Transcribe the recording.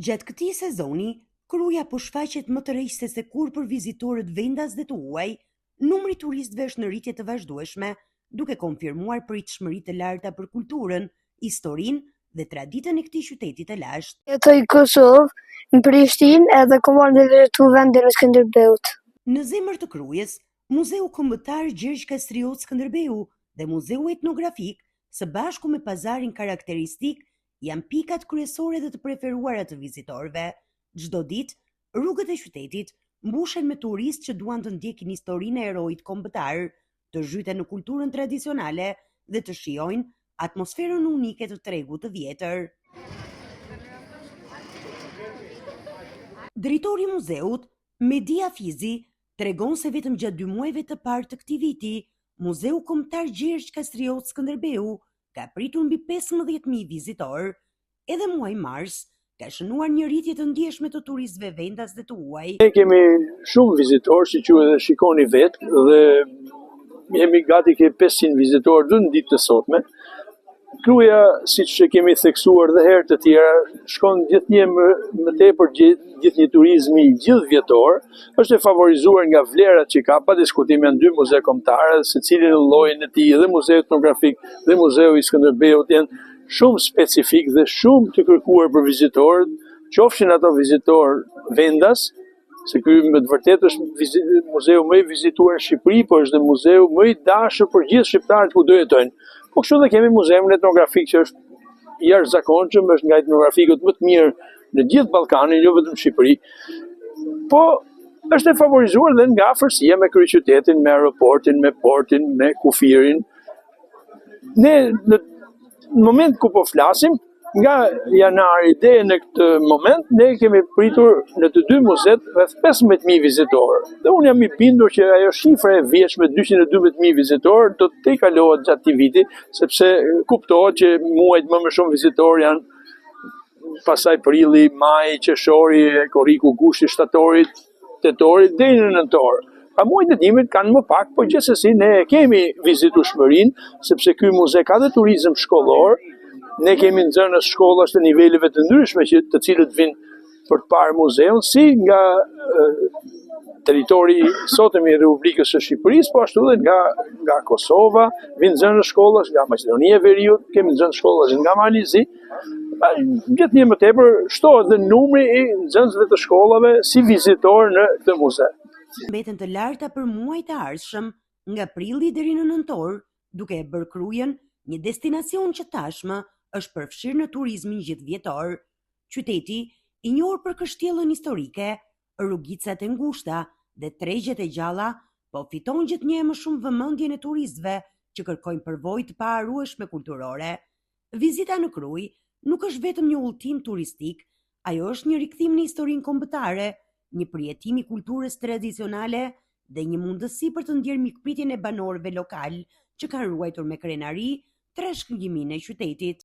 Gjatë këtij sezoni, Kruja po shfaqet më të rrejtë se kur për vizitorët vendas dhe të huaj. Numri i turistëve është në rritje të vazhdueshme, duke konfirmuar pritshmëri të larta për kulturën, historinë dhe traditën e këtij qyteti të lashtë. Jetoj në Kosovë, në Prishtinë edhe kam vizitu vendin e Skënderbeut. Në zemër të Krujës, Muzeu Kombëtar Gjergj Kastriot Skënderbeu dhe Muzeu Etnografik, së bashku me pazarin karakteristik, janë pikat kryesore dhe të preferuara të vizitorëve. Çdo ditë, rrugët e qytetit mbushen me turistë që duan të ndjekin historinë e herojit kombëtar, të zhyten në kulturën tradicionale dhe të shijojnë atmosferën unike të tregut të vjetër. Drejtori i muzeut, Media Fizi, tregon se vetëm gjatë 2 muajve të parë të këtij viti, Muzeu Kombëtar Gjergj Kastriot Skënderbeu ka pritur mbi 15.000 vizitor. Edhe muaji mars ka shënuar një rritje të ndjeshme të turistëve vendas dhe të huaj. Ne kemi shumë vizitorë, si që edhe shikoni vetë, dhe jemi gati ke 500 vizitorë në ditë të sotme. Kruja, si që kemi theksuar dhe herë të tjera, shkon gjithnjë më tepër gjithnjë turizmi gjithë vjetor, është e favorizuar nga vlerat që ka, pa diskutim janë 2 muze kombëtare, secili në llojin e tij, dhe Muzeu Etnografik dhe Muzeu i Skënderbeut janë shumë specifik dhe shumë të kërkuar për vizitorët, qofshin ato vizitorë vendas, se ky me të vërtetë është muzeu më i vizituar në Shqipëri, por është dhe muzeu më i dashur për gjithë shqiptarët ku do jetojnë. Po kështu dhe kemi muzeun etnografik që është i jashtëzakonshëm, është nga etnografikët më të mirë në gjithë Ballkanin, jo vetëm në Shqipëri. Po është e favorizuar dhe nga afërsia me kryeqytetin, me aeroportin, me portin, me kufirin. Ne në moment ku po flasim, nga janari deri në këtë moment, ne kemi pritur në të 2 muzet rreth 15.000 vizitorë. Dhe unë jam i bindur që ajo shifra e vjetshme 212.000 vizitorë do të kalohet gjatë këtij viti, sepse kuptohet që muajt më shumë vizitorë janë pasaj prilli, maj, qershori, korriku, gushti, shtatori, tetori deri në nëntor. Pa muajt e dimrit kanë më pak, por gjithsesi ne kemi vizitueshmërinë, sepse ky muze ka dhe turizëm shkollor. Ne kemi nxënës shkollash të niveleve të ndryshme të cilët vinë për të parë muzeun, si nga territori sotëm i Republikës së Shqipërisë, po ashtu dhe nga Kosova, vinë nxënës shkollash nga Maqedonia e Veriut, kemi nxënës shkollash nga Malizi. Gjithnjë më tepër shtohet dhe numri i nxënësve të shkollave si vizitor në këtë muze. Mbeten të larta për muajt e ardhshëm, nga prilli deri në nëntor, duke e bërë Krujën një destinacion që tashmë është përfshirë në turizmin gjithvjetor. Qyteti, i njohur për kështjellën historike, rrugicat e ngushta dhe tregjet e gjalla, po fiton gjithnjë më shumë vëmendjen e turistëve që kërkojnë përvojë të paharrueshme kulturore. Vizita në Krujë nuk është vetëm një udhëtim turistik, ajo është një rikthim në historinë kombëtare, një përjetim i kulturës tradicionale dhe një mundësi për të ndjerë mikpritjen e banorëve lokal që kanë ruajtur me krenari trashëgiminë e qytetit.